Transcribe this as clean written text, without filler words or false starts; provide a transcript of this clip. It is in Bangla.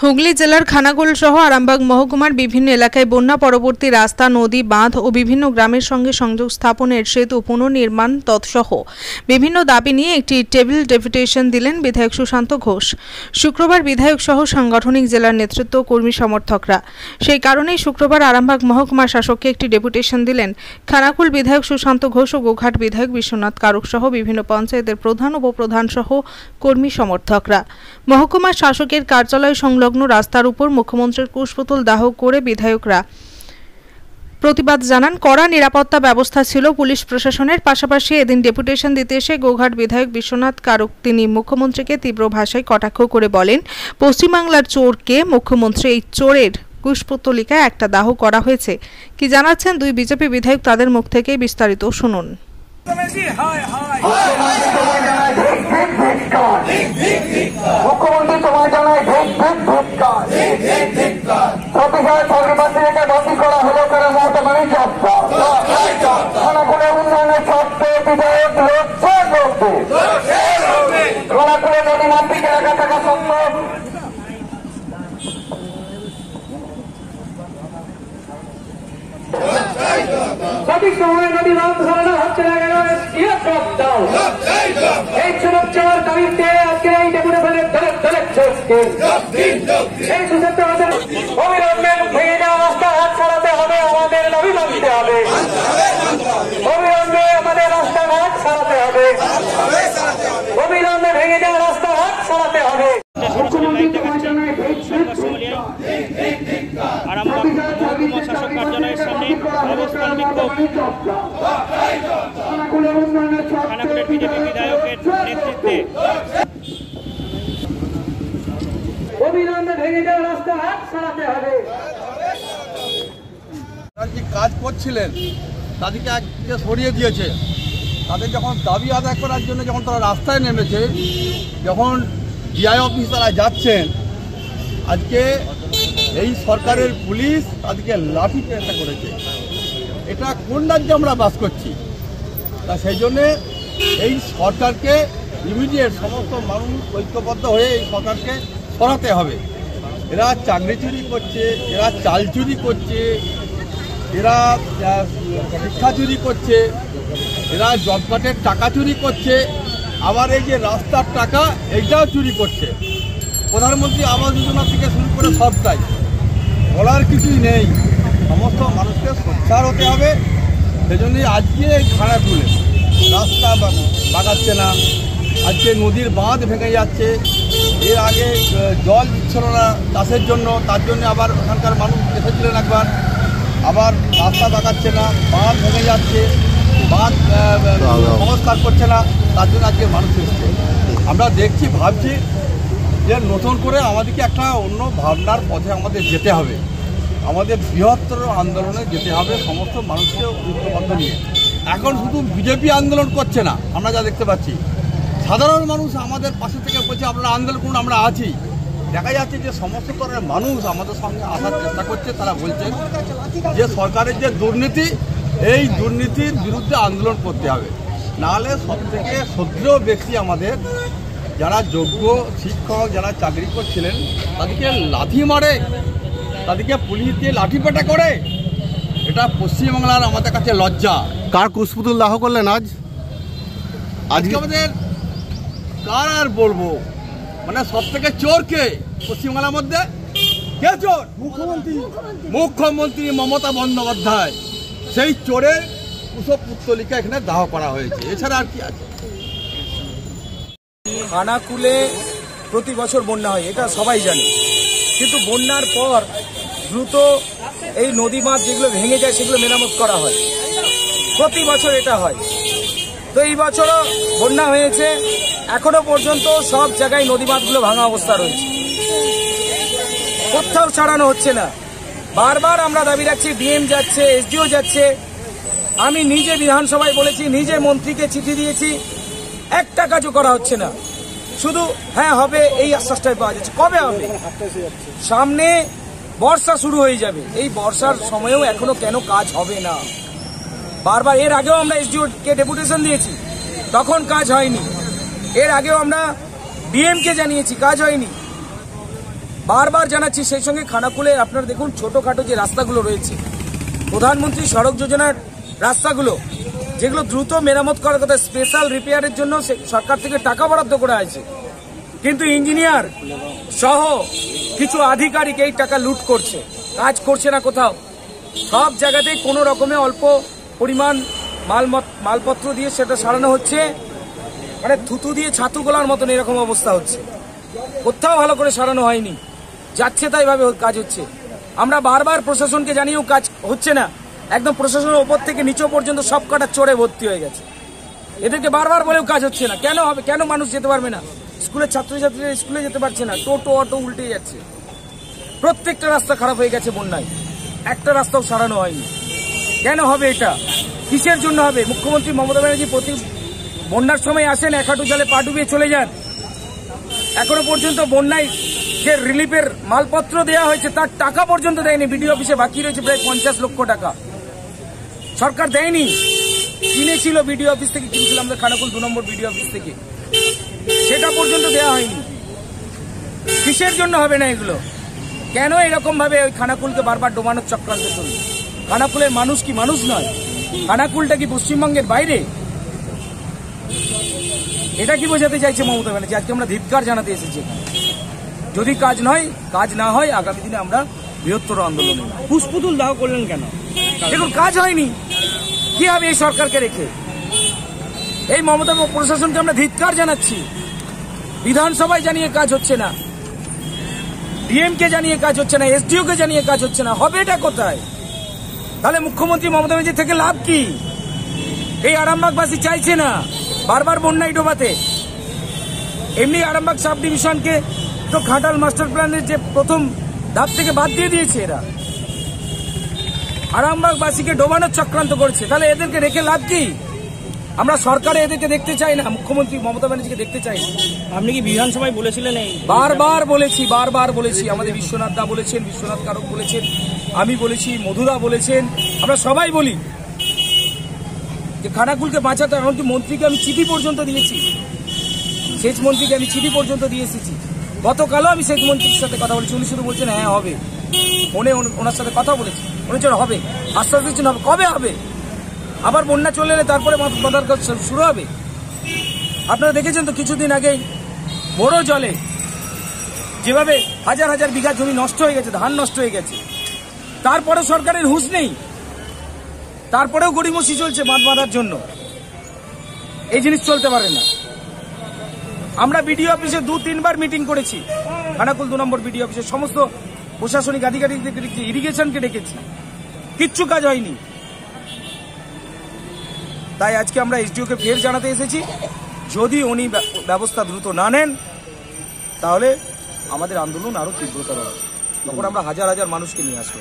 হুগলি জেলার খানাকুল সহ আরামবাগ মহকুমার বিভিন্ন এলাকায় বন্যা পরবর্তী রাস্তা, নদী, বাঁধ ও বিভিন্ন গ্রামের সঙ্গে সংযোগ স্থাপনের সেতু পুনর্নির্মাণ তৎসহ বিভিন্ন দাবি নিয়ে একটি টেবিল ডেপুটেশন দিলেন বিধায়ক সুশান্ত ঘোষ। শুক্রবার বিধায়ক সহ সাংগঠনিক জেলার নেতৃত্ব, কর্মী সমর্থকরা। সেই কারণেই শুক্রবার আরামবাগ মহকুমা শাসককে একটি ডেপুটেশন দিলেন খানাকুল বিধায়ক সুশান্ত ঘোষ ও গোঘাট বিধায়ক বিশ্বনাথ কারক সহ বিভিন্ন পঞ্চায়েতের প্রধান, উপপ্রধান সহ কর্মী সমর্থকরা। মহকুমা শাসকের কার্যালয় সংলগ্ন রাস্তার উপর মুখ্যমন্ত্রীর কুশপুতুল দাহ করে বিধায়করা প্রতিবাদ জানান। কড়া নিরাপত্তা ব্যবস্থা ছিল পুলিশ প্রশাসনের। পাশাপাশি এদিন ডেপুটেশন দিতে এসে গোঘাট বিধায়ক বিশ্বনাথ কারক তিনি মুখ্যমন্ত্রীকে তীব্র ভাষায় কটাক্ষ করে বলেন, পশ্চিমবাংলার চোরকে মুখ্যমন্ত্রী, এই চোরের কুশপুতলিকায় একটা দাহ করা হয়েছে। কি জানাচ্ছেন দুই বিজেপি বিধায়ক, তাদের মুখ থেকে বিস্তারিত শুনুন। মুখ্যমন্ত্রী তোমার জানায় প্রতিবাদ চাকরিবাসীকে বাতিল করা হলো করে মমতা খানাকুলে উন্নয়নের স্বার্থে বিধায়ক খানাকুলে নদী মাতৃক এলাকা থাকা সত্ত্বেও সঠিক সময়ে নদী বাঁধ ধরানো হচ্ছে না কেন? এই সুযোগ চাওয়ার দাবিতে আজকে এই ডেপুটেশনের এই সুযোগ অবিলম্বে ভেঙে যাওয়া রাস্তাঘাট ছাড়াতে হবে, আমাদের দাবি মানতে হবে। অবিলম্বে আমাদের রাস্তাঘাট ছাড়াতে হবে, অবিলম্বে ভেঙে যাওয়া রাস্তাঘাট ছাড়াতে হবে। মুখ্যমন্ত্রী তোমার জানায় আরামবাগ মহকুমা শাসক কার্যালয়ের সামনে অবস্থান বিক্ষোভ। খানাকুলের বিজেপি বিধায়কের নেতৃত্বে অবিলম্বে ভেঙে যাওয়া রাস্তাঘাট ছাড়াতে হবে। যে কাজ করছিলেন তাদেরকে একদিকে সরিয়ে দিয়েছে। তাদের যখন দাবি আদায় করার জন্য যখন তারা রাস্তায় নেমেছে, যখন ডিআই অফিস তারা যাচ্ছেন, আজকে এই সরকারের পুলিশ তাদেরকে লাঠি চেষ্টা করেছে। এটা কোন রাজ্যে আমরা বাস করছি? তা সেই জন্যে এই সরকারকে ইমিডিয়েট সমস্ত মানুষ ঐক্যবদ্ধ হয়ে এই সরকারকে সরাতে হবে। এরা চাকরি চুরি করছে, এরা চাল চুরি করছে, এরা শিক্ষা চুরি করছে, এরা জব কার্ডের টাকা চুরি করছে, আবার এই যে রাস্তার টাকা এইটাও চুরি করছে। প্রধানমন্ত্রী আবাস যোজনা থেকে শুরু করে সবটাই বলার কিছুই নেই। সমস্ত মানুষকে সোচ্চার হতে হবে। সেজন্যই আজকে এই খানাকুলে রাস্তা বাগাচ্ছে না, আজকে নদীর বাঁধ ভেঙে যাচ্ছে। এর আগে জল দিচ্ছিল না চাষের জন্য, তার জন্য আবার ওখানকার মানুষ এসেছিলেন একবার, আবার রাস্তা বাগাচ্ছে না, বাঁধ ভেঙে যাচ্ছে, বাঁধ সংস্কার করছে না, তার জন্য আজকে মানুষ এসছে। আমরা দেখছি, ভাবছি যে নতুন করে আমাদেরকে একটা অন্য ভাবনার পথে আমাদের যেতে হবে, আমাদের বৃহত্তর আন্দোলনে যেতে হবে সমস্ত মানুষকে ঐক্যবদ্ধ নিয়ে। এখন শুধু বিজেপি আন্দোলন করছে না, আমরা যা দেখতে পাচ্ছি সাধারণ মানুষ আমাদের পাশে থেকে বলছে আপনারা আন্দোলন করুন, আমরা আছি। দেখা যাচ্ছে যে সমস্ত ধরনের মানুষ আমাদের সঙ্গে আসার চেষ্টা করছে। তারা বলছে যে সরকারের যে দুর্নীতি, এই দুর্নীতির বিরুদ্ধে আন্দোলন করতে হবে, নাহলে সবথেকে শ্রদ্ধেয় ব্যক্তি আমাদের যারা যোগ্য শিক্ষক, যারা চাকরি করছিলেন, তাদেরকে লাথি মারে, তাদেরকে পুলিশ দিয়ে লাঠিপেটা করে। এটা পশ্চিমবাংলার আমাদের কাছে লজ্জা। কার কুশপুতুল দাহ করলেন আজকে আমাদের কার আর বলবো, মানে সব থেকে চোরকে পশ্চিমবাংলার মধ্যে কে চোর? মুখ্যমন্ত্রী মমতা বন্দ্যোপাধ্যায়। সেই চোরের কুশপুতলিকা এখানে দাহ করা হয়েছে, এছাড়া আর কি আছে? খানাকুলে প্রতি বছর বন্যা হয়, এটা সবাই জানে, কিন্তু বন্যার পর দ্রুত এই নদী বাঁধ যেগুলো ভেঙে যায় সেগুলো মেরামত করা হয়। প্রতি বছর এটা হয়। তো এই বছরও বন্যা হয়েছে, এখনো পর্যন্ত সব জায়গায় নদী বাঁধগুলো ভাঙা অবস্থা রয়েছে, কোথাও ছাড়ানো হচ্ছে না। বারবার আমরা দাবি রাখছি, ডিএম যাচ্ছে, এসডিও যাচ্ছে, আমি নিজে বিধানসভায় বলেছি, নিজে মন্ত্রীকে চিঠি দিয়েছি, একটা কাজও করা হচ্ছে না। শুধু হ্যাঁ হবে এই আশ্বাসটাই পাওয়া যাচ্ছে। কবে হবে? সামনে বর্ষা শুরু হয়ে যাবে, এই বর্ষার সময়েও এখনো কেন কাজ হবে না? বারবার এর আগেও আমরা এসডিও কে ডেপুটেশন দিয়েছি, তখন কাজ হয়নি। এর আগেও আমরা ডিএম কে জানিয়েছি, কাজ হয়নি। বারবার জানাচ্ছি। সেই সঙ্গে খানাকুলে আপনারা দেখুন ছোটখাটো যে রাস্তাগুলো রয়েছে, প্রধানমন্ত্রী সড়ক যোজনার রাস্তাগুলো যেগুলো দ্রুত মেরামত করার কথা, স্পেশাল রিপেয়ারের জন্য সরকার থেকে টাকা বরাদ্দ করা হয়েছে, কিন্তু ইঞ্জিনিয়ার সহ কিছু আধিকারিক এই টাকা লুট করছে, কাজ করছে না কোথাও। সব জায়গাতেই কোনো রকমে অল্প পরিমাণ মালপত্র দিয়ে সেটা সারানো হচ্ছে, মানে থুতু দিয়ে ছাতু গোলার মতন এরকম অবস্থা হচ্ছে। কোথাও ভালো করে সারানো হয়নি, যাচ্ছে তাই ভাবে কাজ হচ্ছে। আমরা বারবার প্রশাসনকে জানিয়েও কাজ হচ্ছে না, একদম প্রশাসনের ওপর থেকে নিচে পর্যন্ত সব কটা চড়ে ভর্তি হয়ে গেছে। এদেরকে বারবার বলেও কাজ হচ্ছে না। কেন হবে? কেন মানুষ যেতে পারবে না? স্কুলের ছাত্রছাত্রীরা স্কুলে যেতে পারছে না, টোটো অটো উল্টে যাচ্ছে। প্রত্যেকটা রাস্তা খারাপ হয়ে গেছে বন্যায়, একটা রাস্তাও সারানো হয়নি। কেন হবে এটা? কিসের জন্য হবে? মুখ্যমন্ত্রী মমতা ব্যানার্জি প্রতি বন্যার সময় আসেন, এক হাঁটু জলে পা ডুবিয়ে চলে যান। এখনো পর্যন্ত বন্যায় যে রিলিফের মালপত্র দেওয়া হয়েছে তার টাকা পর্যন্ত দেয়নি। বিডিও অফিসে বাকি রয়েছে প্রায় 50 লক্ষ টাকা, সরকার দেয়নি। কিনেছিল বিডিও অফিস থেকে, কিনেছিল আমাদের খানাকুল 2 নম্বর বিডিও অফিস থেকে, সেটা পর্যন্ত দেওয়া হয়নি। কিসের জন্য হবে না এগুলো? কেন এরকম ভাবে ওই খানাকুলকে বারবার ডোবানোর চক্রান্ত চলবে? খানাকুলের মানুষ কি মানুষ নয়? খানাকুলটা কি পশ্চিমবঙ্গের বাইরে? এটা কি বোঝাতে চাইছে মমতা ব্যানার্জি? আজকে আমরা ধিক্কার জানাতে এসেছি। যদি কাজ না হয় আগামী দিনে আমরা বৃহত্তর আন্দোলন। পুষ্পতুল দাহ করলেন কেন? দেখুন, কাজ হয়নি, কি হবে এই সরকারকে রেখে? এই মমতা প্রশাসনকে আমরা ধিক্কার জানাচ্ছি। বিধানসভায় জানিয়ে কাজ হচ্ছে না, ডিএম কে জানিয়ে কাজ হচ্ছে না, এসডিও কে জানিয়ে কাজ হচ্ছে না, হবে এটা কোথায়? তাহলে মুখ্যমন্ত্রী মমতা ব্যানার্জি থেকে লাভ কি? এই আরামবাগবাসী চাইছে না বারবার বন্যায় ডোবাতে। এমনি আরামবাগ সাব ডিভিশনকে তো ঘাটাল মাস্টার প্ল্যানের যে প্রথম ধাপ থেকে বাদ দিয়ে দিয়েছে এরা, আরামবাগবাসীকে ডোবানোর চক্রান্ত করছে। তাহলে এদেরকে রেখে লাভ কি? আমরা সরকারে এদেরকে দেখতে চাই না, মুখ্যমন্ত্রী মমতা ব্যানার্জিকে দেখতে চাই না। আপনি কি বিধানসভায় বলেছিলেন? বারবার বলেছি। আমাদের বিশ্বনাথ দা বলেছেন, বিশ্বনাথ কারক বলেছেন, আমি বলেছি, মধুরা বলেছেন, আমরা সবাই বলি যে খানাকুলকে বাঁচাতে। এমনকি মন্ত্রীকে আমি চিঠি পর্যন্ত দিয়েছি, সেচ মন্ত্রীকে আমি চিঠি পর্যন্ত দিয়ে এসেছি। গতকালও আমি সেচ মন্ত্রীর সাথে কথা বলেছি, উনি শুধু বলছেন হ্যাঁ হবে। ফোনে ওনার সাথে কথা বলেছি, উনি হবে, আশ্বাস দিচ্ছেন হবে। কবে হবে? আবার বন্যা চলে এলে তারপরে বাঁধার কাজ শুরু হবে। আপনারা দেখেছেন তো কিছুদিন আগেই বড় জলে যেভাবে হাজার হাজার বিঘা জমি নষ্ট হয়ে গেছে, ধান নষ্ট হয়ে গেছে। তারপরে সরকারের হুঁশ নেই, তারপরেও গড়িমসি চলছে বাঁধ বাঁধার জন্য। এই জিনিস চলতে পারে না। আমরা বিডিও অফিসে 2-3 বার মিটিং করেছি, খানাকুল 2 নম্বর বিডিও অফিসে সমস্ত প্রশাসনিক আধিকারিকদের ডেকেছি, ইরিগেশনকে ডেকেছি, কিচ্ছু কাজ হয়নি। তাই আজকে আমরা এসডিওকে ফের জানাতে এসেছি, যদি উনি ব্যবস্থা দ্রুত না নেন তাহলে আমাদের আন্দোলন আরো তীব্রতর হবে। তখন আমরা হাজার হাজার মানুষকে নিয়ে আসবো।